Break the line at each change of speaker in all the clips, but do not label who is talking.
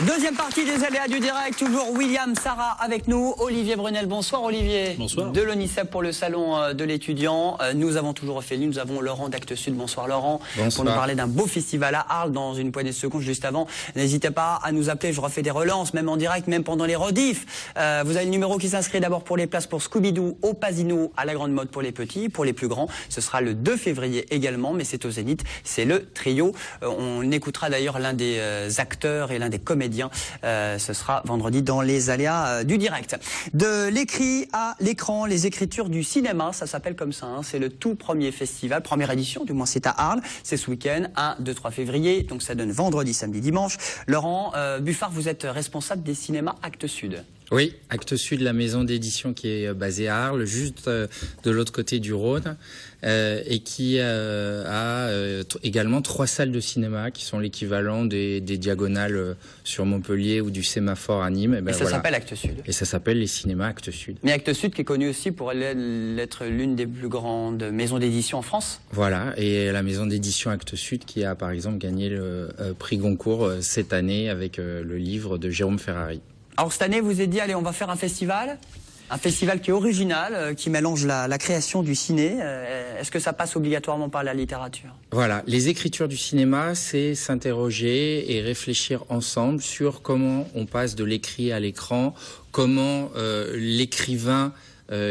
Deuxième partie des aléas du direct, toujours William, Sarah avec nous, Olivier Brunel. Bonsoir Olivier.
Bonsoir.
De l'ONICEP pour le salon de l'étudiant. Nous avons toujours Ophélie, nous avons Laurent d'Actes Sud. Bonsoir Laurent.
Bonsoir.
Pour nous parler d'un beau festival à Arles dans une poignée de secondes juste avant. N'hésitez pas à nous appeler, je refais des relances, même en direct, même pendant les rediffs. Vous avez le numéro qui s'inscrit d'abord pour les places pour Scooby-Doo, au Pasino, à la Grande Mode pour les petits, pour les plus grands. Ce sera le 2 février également, mais c'est au Zénith, c'est le trio. On écoutera d'ailleurs l'un des acteurs et l'un des comédiens. Ce sera vendredi dans les aléas du direct. De l'écrit à l'écran, les écritures du cinéma, ça s'appelle comme ça. Hein. C'est le tout premier festival, première édition, du moins c'est à Arles. C'est ce week-end, 1, 2, 3 février. Donc ça donne vendredi, samedi, dimanche. Laurent Buffard, vous êtes responsable des cinémas Actes Sud.
Oui, Actes Sud, la maison d'édition qui est basée à Arles, juste de l'autre côté du Rhône, et qui a également 3 salles de cinéma qui sont l'équivalent des diagonales sur Montpellier ou du sémaphore à Nîmes.
Et ça s'appelle Actes Sud.
Et ça s'appelle les cinémas Actes Sud.
Mais Actes Sud qui est connu aussi pour être l'une des plus grandes maisons d'édition en France.
Voilà, et la maison d'édition Actes Sud qui a par exemple gagné le prix Goncourt cette année avec le livre de Jérôme Ferrari.
Alors cette année, vous vous êtes dit, allez, on va faire un festival qui est original, qui mélange la création du ciné. Est-ce que ça passe obligatoirement par la littérature?
Voilà, les écritures du cinéma, c'est s'interroger et réfléchir ensemble sur comment on passe de l'écrit à l'écran, comment l'écrivain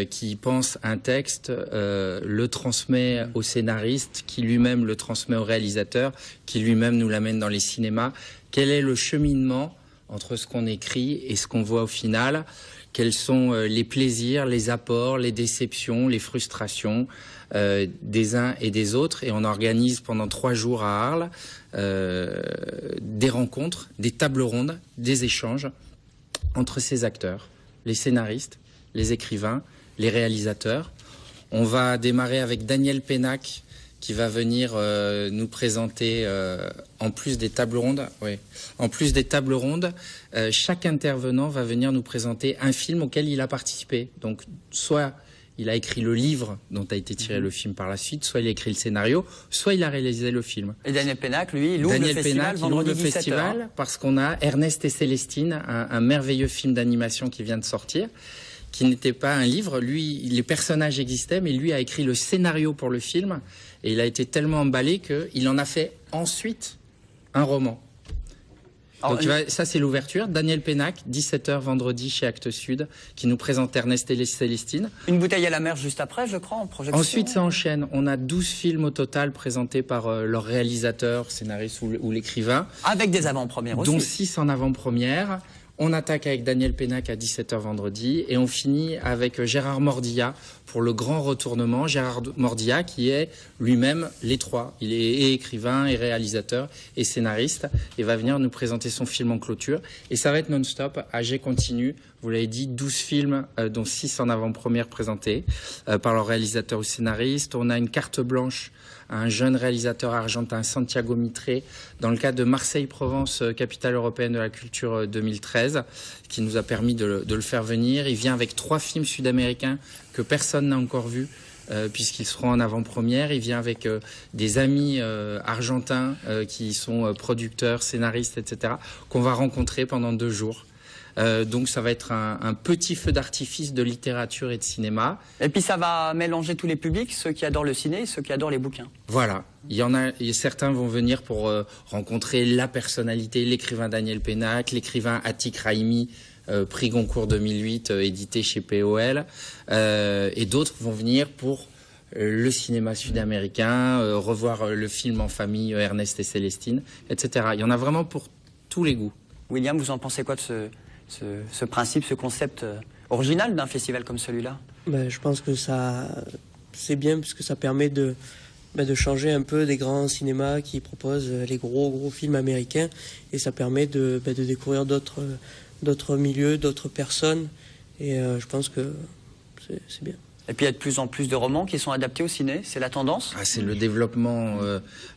qui pense un texte le transmet au scénariste, qui lui-même le transmet au réalisateur, qui lui-même nous l'amène dans les cinémas. Quel est le cheminement entre ce qu'on écrit et ce qu'on voit au final? Quels sont les plaisirs, les apports, les déceptions, les frustrations des uns et des autres? Et on organise pendant 3 jours à Arles des rencontres, des tables rondes, des échanges entre ces acteurs, les scénaristes, les écrivains, les réalisateurs. On va démarrer avec Daniel Pénac, qui va venir nous présenter, en plus des tables rondes, chaque intervenant va venir nous présenter un film auquel il a participé. Donc, soit il a écrit le livre dont a été tiré le film par la suite, soit il a écrit le scénario, soit il a réalisé le film.
Et Daniel Pénac, lui, il ouvre le festival vendredi 17h.
Parce qu'on a Ernest et Célestine, un merveilleux film d'animation qui vient de sortir, qui n'était pas un livre. Lui, les personnages existaient, mais lui a écrit le scénario pour le film. Et il a été tellement emballé qu'il en a fait ensuite un roman. Donc ça, c'est l'ouverture. Daniel Pénac, 17h vendredi chez Actes Sud, qui nous présente Ernest et Célestine.
Une bouteille à la mer juste après, je crois, en projection.
Ensuite, ça enchaîne. On a 12 films au total présentés par leur réalisateur, scénariste ou l'écrivain.
Avec des avant-premières aussi.
Dont 6 en avant-première. On attaque avec Daniel Pénac à 17h vendredi et on finit avec Gérard Mordillat pour le grand retournement. Gérard Mordillat qui est lui-même les 3. Il est et écrivain, et réalisateur, et scénariste et va venir nous présenter son film en clôture. Et ça va être non-stop, AG continue. Vous l'avez dit, 12 films, dont 6 en avant-première présentés par leur réalisateur ou scénariste. On a une carte blanche à un jeune réalisateur argentin, Santiago Mitre, dans le cadre de Marseille-Provence, capitale européenne de la culture 2013, qui nous a permis de le faire venir. Il vient avec 3 films sud-américains que personne n'a encore vus, puisqu'ils seront en avant-première. Il vient avec des amis argentins qui sont producteurs, scénaristes, etc., qu'on va rencontrer pendant 2 jours. Donc ça va être un petit feu d'artifice de littérature et de cinéma.
Et puis ça va mélanger tous les publics, ceux qui adorent le ciné et ceux qui adorent les bouquins.
Voilà, il y en a, certains vont venir pour rencontrer la personnalité, l'écrivain Daniel Pénac, l'écrivain Atik Raimi, prix Goncourt 2008, édité chez POL, et d'autres vont venir pour le cinéma sud-américain, revoir le film en famille, Ernest et Célestine, etc. Il y en a vraiment pour tous les goûts.
William, vous en pensez quoi de ce principe, ce concept original d'un festival comme celui-là?
Je pense que c'est bien puisque ça permet de changer un peu des grands cinémas qui proposent les gros films américains et ça permet de découvrir d'autres milieux, d'autres personnes et je pense que c'est bien.
Et puis il y a de plus en plus de romans qui sont adaptés au ciné, c'est la tendance?
C'est le développement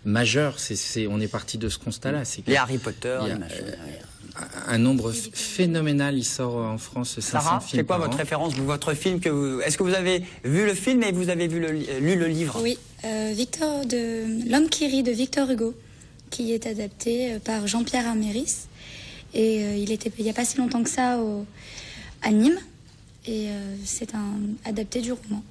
majeur, on est parti de ce constat-là.
Les Harry Potter, les machins.
Un nombre phénoménal, il sort en France 500
Sarah,
films.
c'est quoi votre référence, votre film est-ce que vous avez vu le film et vous avez lu le livre?
Oui, L'Homme qui rit de Victor Hugo, qui est adapté par Jean-Pierre Améris.
Et il n'y a pas si longtemps que ça à Nîmes. Et c'est adapté du roman.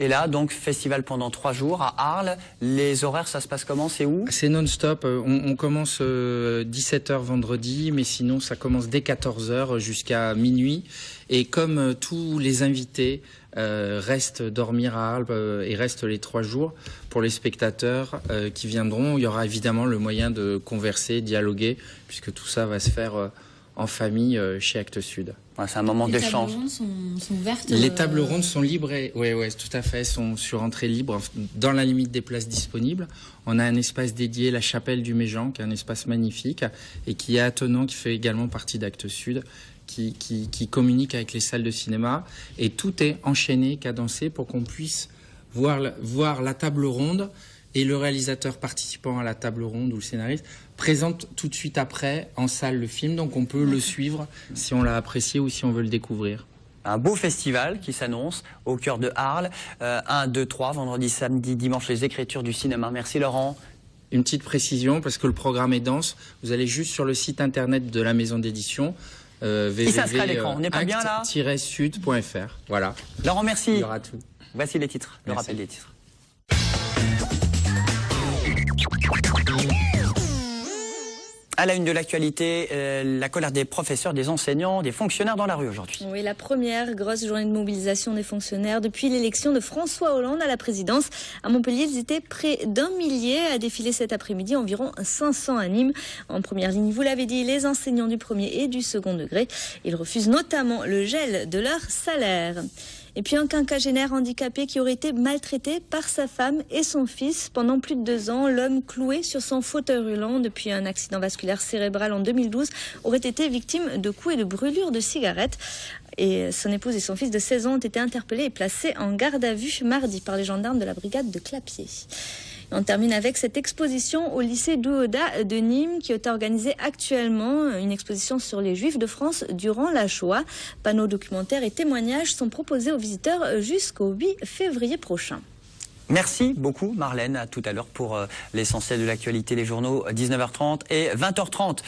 Et là, donc, festival pendant 3 jours à Arles. Les horaires, ça se passe comment? C'est où?
C'est non-stop. On commence 17h vendredi, mais sinon, ça commence dès 14h jusqu'à minuit. Et comme tous les invités restent dormir à Arles et restent les 3 jours, pour les spectateurs qui viendront, il y aura évidemment le moyen de converser, dialoguer, puisque tout ça va se faire en famille chez Actes Sud.
Ouais, c'est un moment d'échange.
Les tables rondes sont ouvertes.
Les tables rondes sont libres, ouais, tout à fait, sont sur entrée libre, dans la limite des places disponibles. On a un espace dédié, la chapelle du Méjean, qui est un espace magnifique et qui est attenant, qui fait également partie d'Actes Sud, qui communique avec les salles de cinéma. Et tout est enchaîné, cadencé, pour qu'on puisse voir la table ronde et le réalisateur participant à la table ronde ou le scénariste présente tout de suite après en salle le film, donc on peut le suivre si on l'a apprécié ou si on veut le découvrir.
Un beau festival qui s'annonce au cœur de Arles. 1, 2, 3, vendredi, samedi, dimanche, les écritures du cinéma. Merci Laurent.
Une petite précision, parce que le programme est dense, vous allez juste sur le site internet de la maison d'édition,
Il s'inscrit à l'écran, on n'est pas bien là
sud.fr. Voilà.
Laurent, merci.
Il y aura tout.
Voici les titres, le
Merci.
rappel des titres. À la une de l'actualité, la colère des professeurs, des enseignants, des fonctionnaires dans la rue aujourd'hui.
Oui, la première grosse journée de mobilisation des fonctionnaires depuis l'élection de François Hollande à la présidence. À Montpellier, ils étaient près d'1 millier à défiler cet après-midi, environ 500 à Nîmes. En première ligne, vous l'avez dit, les enseignants du premier et du second degré. Ils refusent notamment le gel de leur salaire. Et puis un quinquagénaire handicapé qui aurait été maltraité par sa femme et son fils pendant plus de 2 ans. L'homme cloué sur son fauteuil roulant depuis un accident vasculaire cérébral en 2012 aurait été victime de coups et de brûlures de cigarettes. Et son épouse et son fils de 16 ans ont été interpellés et placés en garde à vue mardi par les gendarmes de la brigade de Clapier. On termine avec cette exposition au lycée Douoda de Nîmes qui est organisée actuellement, une exposition sur les Juifs de France durant la Shoah. Panneaux documentaires et témoignages sont proposés aux visiteurs jusqu'au 8 février prochain.
Merci beaucoup Marlène, à tout à l'heure pour l'essentiel de l'actualité, les journaux 19h30 et 20h30.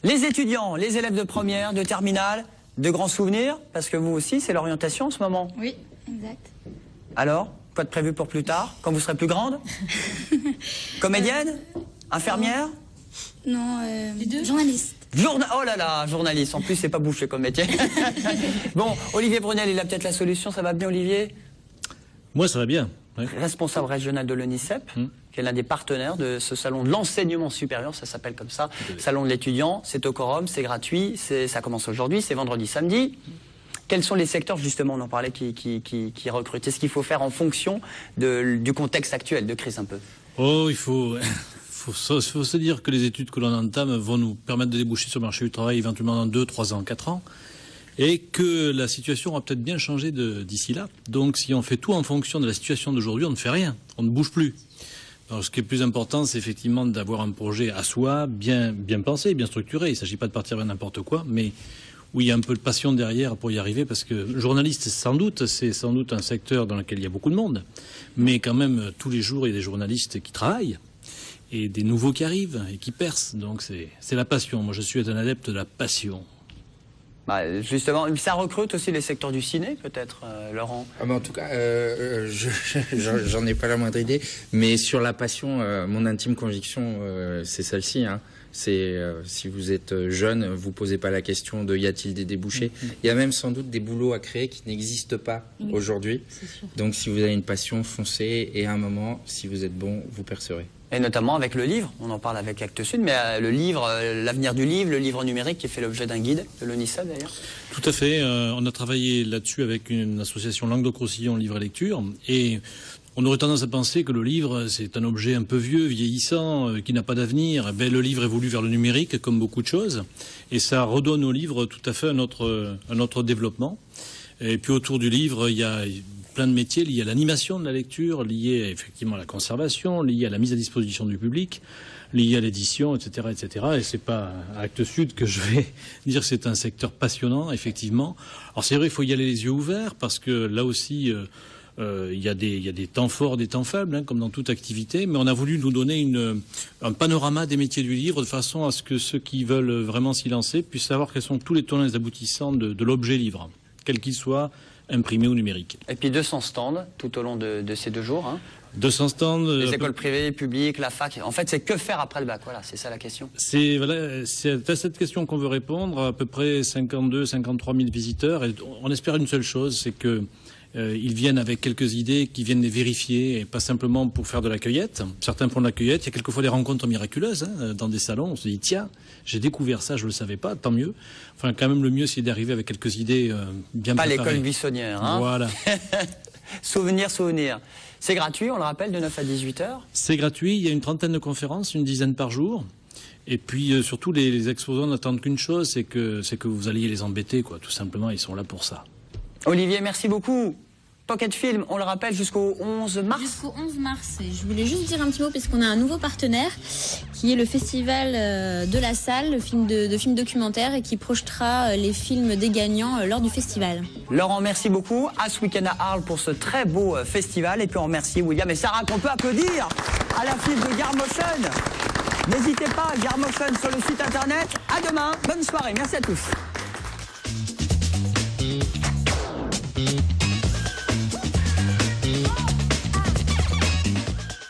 Les étudiants, les élèves de première, de terminale, de grands souvenirs, parce que vous aussi c'est l'orientation en ce moment.
Oui, exact.
Alors, quoi de prévu pour plus tard, quand vous serez plus grande? Comédienne? Infirmière?
Non,
Les deux.
journaliste.
Oh là là, journaliste, en plus c'est pas bouché comme métier. Bon, Olivier Brunel, il a peut-être la solution, ça va bien Olivier?
Moi, ça va bien. Ouais.
Responsable régional de l'ONICEP, qui est l'un des partenaires de ce salon de l'enseignement supérieur, ça s'appelle comme ça, salon de l'étudiant, c'est au quorum, c'est gratuit, ça commence aujourd'hui, c'est vendredi, samedi. Quels sont les secteurs, justement, on en parlait, qui recrutent? Est-ce qu'il faut faire en fonction du contexte actuel de crise un peu?
Oh, il faut se dire que les études que l'on entame vont nous permettre de déboucher sur le marché du travail éventuellement dans 2, 3 ans, 4 ans. Et que la situation aura peut-être bien changé d'ici là. Donc si on fait tout en fonction de la situation d'aujourd'hui, on ne fait rien, on ne bouge plus. Alors, ce qui est plus important, c'est effectivement d'avoir un projet à soi, bien pensé, bien structuré. Il ne s'agit pas de partir vers n'importe quoi, mais où il y a un peu de passion derrière pour y arriver, parce que journaliste, c'est sans doute un secteur dans lequel il y a beaucoup de monde, mais quand même, tous les jours, il y a des journalistes qui travaillent, et des nouveaux qui arrivent, et qui percent. Donc c'est la passion. Moi, je suis un adepte de la passion.
Bah, justement, ça recrute aussi les secteurs du ciné, peut-être, Laurent?
En tout cas, j'en ai pas la moindre idée, mais sur la passion, mon intime conviction, c'est celle-ci. Hein. C'est si vous êtes jeune, vous posez pas la question de y a-t-il des débouchés. Il y a même sans doute des boulots à créer qui n'existent pas aujourd'hui. Donc si vous avez une passion, foncez, et à un moment, si vous êtes bon, vous percerez.
Et notamment avec le livre, on en parle avec Actes Sud, mais le livre, l'avenir du livre, le livre numérique qui fait l'objet d'un guide de l'ONICEP d'ailleurs.
Tout à fait. On a travaillé là-dessus avec une association Languedoc-Roussillon Livre et Lecture. Et on aurait tendance à penser que le livre, c'est un objet un peu vieux, vieillissant, qui n'a pas d'avenir. Ben, le livre évolue vers le numérique, comme beaucoup de choses. Et ça redonne au livre tout à fait un autre développement. Et puis autour du livre, il y a plein de métiers liés à l'animation de la lecture, liés effectivement à la conservation, liés à la mise à disposition du public, liés à l'édition, etc., etc. Et c'est pas à Actes Sud que je vais dire que c'est un secteur passionnant, effectivement. Alors c'est vrai, il faut y aller les yeux ouverts, parce que là aussi, Il y a des temps forts, des temps faibles, hein, comme dans toute activité, mais on a voulu nous donner un panorama des métiers du livre de façon à ce que ceux qui veulent vraiment s'y lancer puissent savoir quels sont tous les tenants et les aboutissants de l'objet livre, quel qu'il soit, imprimé ou numérique.
Et puis 200 stands tout au long de ces 2 jours. Hein.
200 stands.
Les écoles privées, publiques, la fac. En fait, c'est que faire après le bac. Voilà, c'est ça la question.
C'est à cette question qu'on veut répondre. À peu près 53 000 visiteurs. Et on espère une seule chose, c'est que ils viennent avec quelques idées, qui viennent les vérifier, et pas simplement pour faire de la cueillette. Certains font de la cueillette. Il y a quelquefois des rencontres miraculeuses dans des salons. On se dit tiens, j'ai découvert ça, je le savais pas, tant mieux. Enfin, quand même, le mieux, c'est d'arriver avec quelques idées bien préparées.
Pas l'école buissonnière. Hein.
Voilà.
Souvenir. C'est gratuit, on le rappelle, de 9 à 18 heures.
C'est gratuit. Il y a une trentaine de conférences, une dizaine par jour. Et puis surtout, les exposants n'attendent qu'une chose, c'est que vous alliez les embêter, quoi. Tout simplement, ils sont là pour ça.
Olivier, merci beaucoup. Pocket Film, on le rappelle, jusqu'au 11 mars.
Jusqu'au 11 mars. Et je voulais juste dire un petit mot parce qu'on a un nouveau partenaire qui est le Festival de la Salle, le film de films documentaires, et qui projetera les films des gagnants lors du festival.
Laurent, merci beaucoup. À ce week-end à Arles pour ce très beau festival. Et puis on remercie William et Sarah qu'on peut applaudir à la file de Garmotion. N'hésitez pas, Garmotion sur le site internet. À demain. Bonne soirée. Merci à tous.